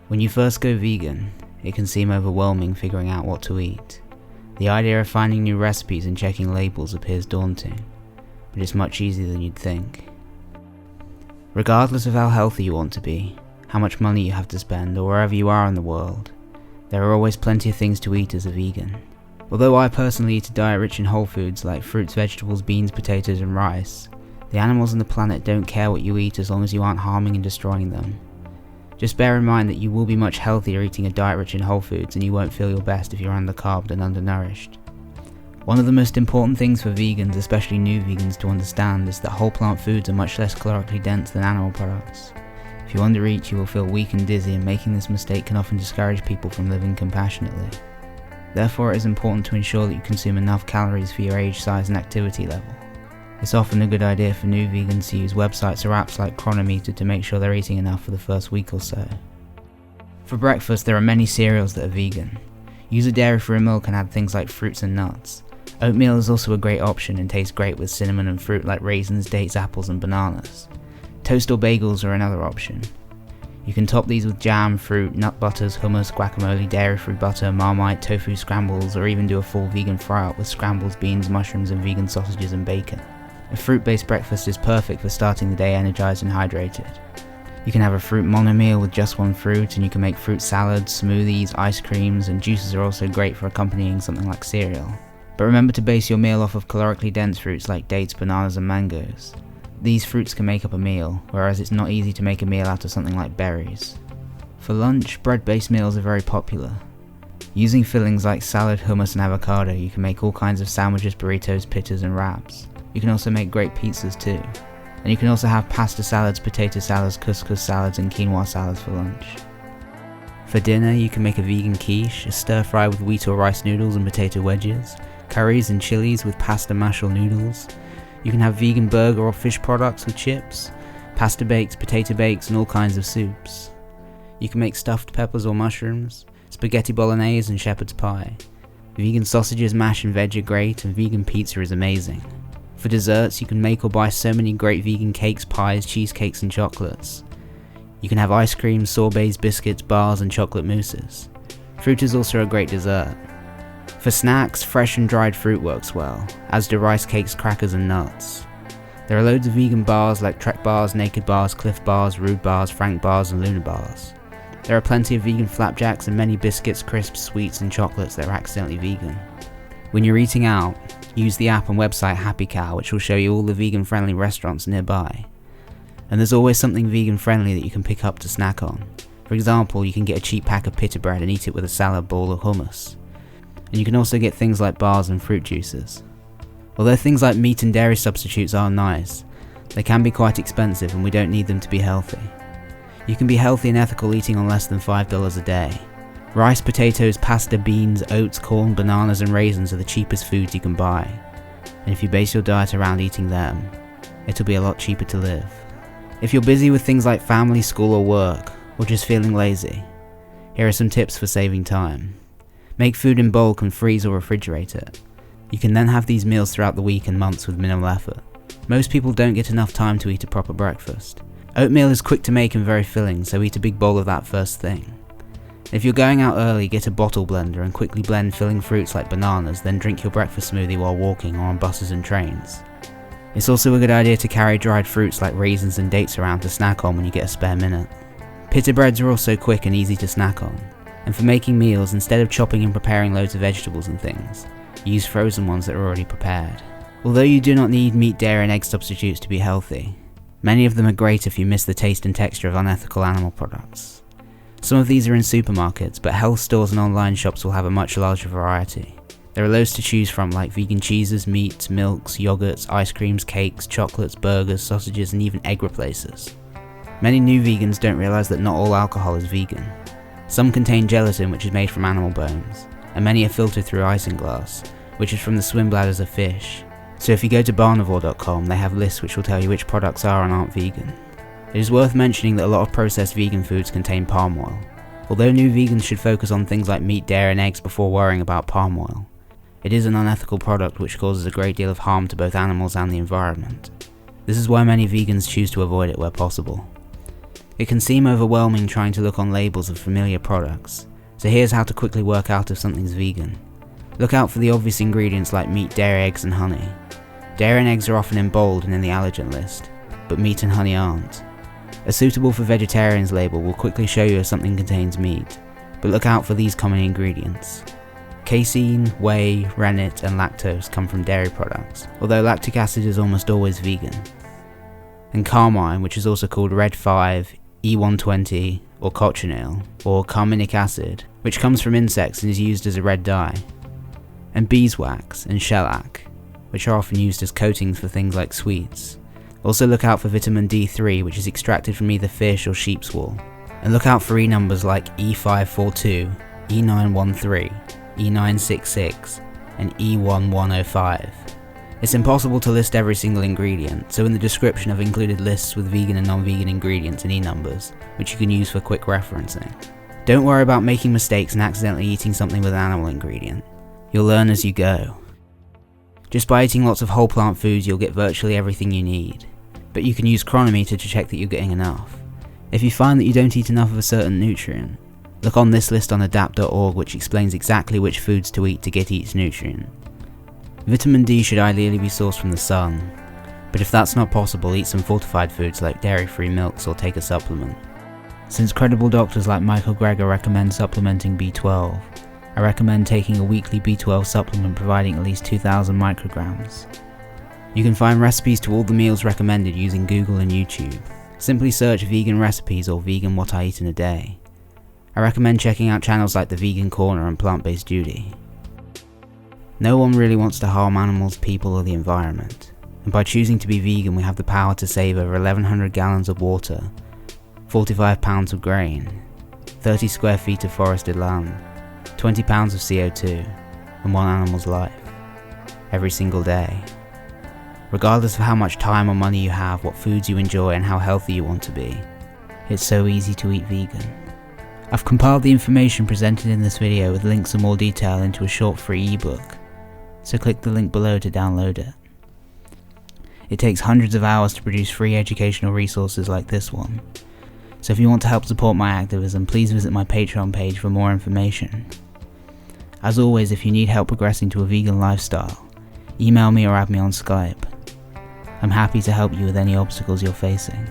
When you first go vegan, it can seem overwhelming figuring out what to eat. The idea of finding new recipes and checking labels appears daunting, but it's much easier than you'd think. Regardless of how healthy you want to be, how much money you have to spend, or wherever you are in the world, there are always plenty of things to eat as a vegan. Although I personally eat a diet rich in whole foods like fruits, vegetables, beans, potatoes and rice, the animals on the planet don't care what you eat as long as you aren't harming and destroying them. Just bear in mind that you will be much healthier eating a diet rich in whole foods, and you won't feel your best if you're undercarbed and undernourished. One of the most important things for vegans, especially new vegans, to understand is that whole plant foods are much less calorically dense than animal products. If you undereat, you will feel weak and dizzy, and making this mistake can often discourage people from living compassionately. Therefore, it is important to ensure that you consume enough calories for your age, size and activity level. It's often a good idea for new vegans to use websites or apps like Cronometer to make sure they're eating enough for the first week or so. For breakfast, there are many cereals that are vegan. Use a dairy-free milk and add things like fruits and nuts. Oatmeal is also a great option and tastes great with cinnamon and fruit like raisins, dates, apples and bananas. Toast or bagels are another option. You can top these with jam, fruit, nut butters, hummus, guacamole, dairy-free butter, Marmite, tofu scrambles, or even do a full vegan fry-up with scrambles, beans, mushrooms and vegan sausages and bacon. A fruit-based breakfast is perfect for starting the day energized and hydrated. You can have a fruit monomeal with just one fruit, and you can make fruit salads, smoothies, ice creams, and juices are also great for accompanying something like cereal. But remember to base your meal off of calorically dense fruits like dates, bananas and mangoes. These fruits can make up a meal, whereas it's not easy to make a meal out of something like berries. For lunch, bread-based meals are very popular. Using fillings like salad, hummus and avocado, you can make all kinds of sandwiches, burritos, pittas and wraps. You can also make great pizzas too. And you can also have pasta salads, potato salads, couscous salads and quinoa salads for lunch. For dinner, you can make a vegan quiche, a stir fry with wheat or rice noodles and potato wedges, curries and chilies with pasta mash or noodles. You can have vegan burger or fish products with chips, pasta bakes, potato bakes and all kinds of soups. You can make stuffed peppers or mushrooms, spaghetti bolognese and shepherd's pie. Vegan sausages, mash and veg are great, and vegan pizza is amazing. For desserts, you can make or buy so many great vegan cakes, pies, cheesecakes and chocolates. You can have ice cream, sorbets, biscuits, bars and chocolate mousses. Fruit is also a great dessert. For snacks, fresh and dried fruit works well, as do rice cakes, crackers and nuts. There are loads of vegan bars like Trek bars, Naked bars, Cliff bars, Rude bars, Frank bars and Luna bars. There are plenty of vegan flapjacks and many biscuits, crisps, sweets and chocolates that are accidentally vegan. When you're eating out, use the app and website Happy Cow, which will show you all the vegan-friendly restaurants nearby. And there's always something vegan-friendly that you can pick up to snack on. For example, you can get a cheap pack of pita bread and eat it with a salad bowl or hummus. And you can also get things like bars and fruit juices. Although things like meat and dairy substitutes are nice, they can be quite expensive and we don't need them to be healthy. You can be healthy and ethical eating on less than $5 a day. Rice, potatoes, pasta, beans, oats, corn, bananas and raisins are the cheapest foods you can buy. And if you base your diet around eating them, it'll be a lot cheaper to live. If you're busy with things like family, school or work, or just feeling lazy, here are some tips for saving time. Make food in bulk and freeze or refrigerate it. You can then have these meals throughout the week and months with minimal effort. Most people don't get enough time to eat a proper breakfast. Oatmeal is quick to make and very filling, so eat a big bowl of that first thing. If you're going out early, get a bottle blender and quickly blend filling fruits like bananas, then drink your breakfast smoothie while walking or on buses and trains. It's also a good idea to carry dried fruits like raisins and dates around to snack on when you get a spare minute. Pita breads are also quick and easy to snack on. And for making meals, instead of chopping and preparing loads of vegetables and things, use frozen ones that are already prepared. Although you do not need meat, dairy and egg substitutes to be healthy, many of them are great if you miss the taste and texture of unethical animal products. Some of these are in supermarkets, but health stores and online shops will have a much larger variety. There are loads to choose from like vegan cheeses, meats, milks, yogurts, ice creams, cakes, chocolates, burgers, sausages and even egg replacers. Many new vegans don't realise that not all alcohol is vegan. Some contain gelatin, which is made from animal bones, and many are filtered through isinglass, which is from the swim bladders of fish. So if you go to barnivore.com, they have lists which will tell you which products are and aren't vegan. It is worth mentioning that a lot of processed vegan foods contain palm oil. Although new vegans should focus on things like meat, dairy and eggs before worrying about palm oil, it is an unethical product which causes a great deal of harm to both animals and the environment. This is why many vegans choose to avoid it where possible. It can seem overwhelming trying to look on labels of familiar products, so here's how to quickly work out if something's vegan. Look out for the obvious ingredients like meat, dairy, eggs and honey. Dairy and eggs are often in bold and in the allergen list, but meat and honey aren't. A suitable for vegetarians label will quickly show you if something contains meat, but look out for these common ingredients. Casein, whey, rennet and lactose come from dairy products, although lactic acid is almost always vegan. And carmine, which is also called Red 5, E120 or cochineal, or carminic acid, which comes from insects and is used as a red dye. And beeswax and shellac, which are often used as coatings for things like sweets. Also look out for vitamin D3, which is extracted from either fish or sheep's wool. And look out for E numbers like E542, E913, E966, and E1105. It's impossible to list every single ingredient, so in the description I've included lists with vegan and non-vegan ingredients and E-numbers, which you can use for quick referencing. Don't worry about making mistakes and accidentally eating something with an animal ingredient. You'll learn as you go. Just by eating lots of whole plant foods you'll get virtually everything you need, but you can use Cronometer to check that you're getting enough. If you find that you don't eat enough of a certain nutrient, look on this list on adapt.org, which explains exactly which foods to eat to get each nutrient. Vitamin D should ideally be sourced from the sun, but if that's not possible, eat some fortified foods like dairy-free milks or take a supplement. Since credible doctors like Michael Greger recommend supplementing B12, I recommend taking a weekly B12 supplement providing at least 2,000 micrograms. You can find recipes to all the meals recommended using Google and YouTube. Simply search vegan recipes or vegan what I eat in a day. I recommend checking out channels like the Vegan Corner and Plant-Based Judy. No one really wants to harm animals, people or the environment, and by choosing to be vegan we have the power to save over 1,100 gallons of water, 45 pounds of grain, 30 square feet of forested land, 20 pounds of CO2, and one animal's life, every single day. Regardless of how much time or money you have, what foods you enjoy and how healthy you want to be, it's so easy to eat vegan. I've compiled the information presented in this video with links in more detail into a short free ebook, so click the link below to download it. It takes hundreds of hours to produce free educational resources like this one, so if you want to help support my activism, please visit my Patreon page for more information. As always, if you need help progressing to a vegan lifestyle, email me or add me on Skype. I'm happy to help you with any obstacles you're facing.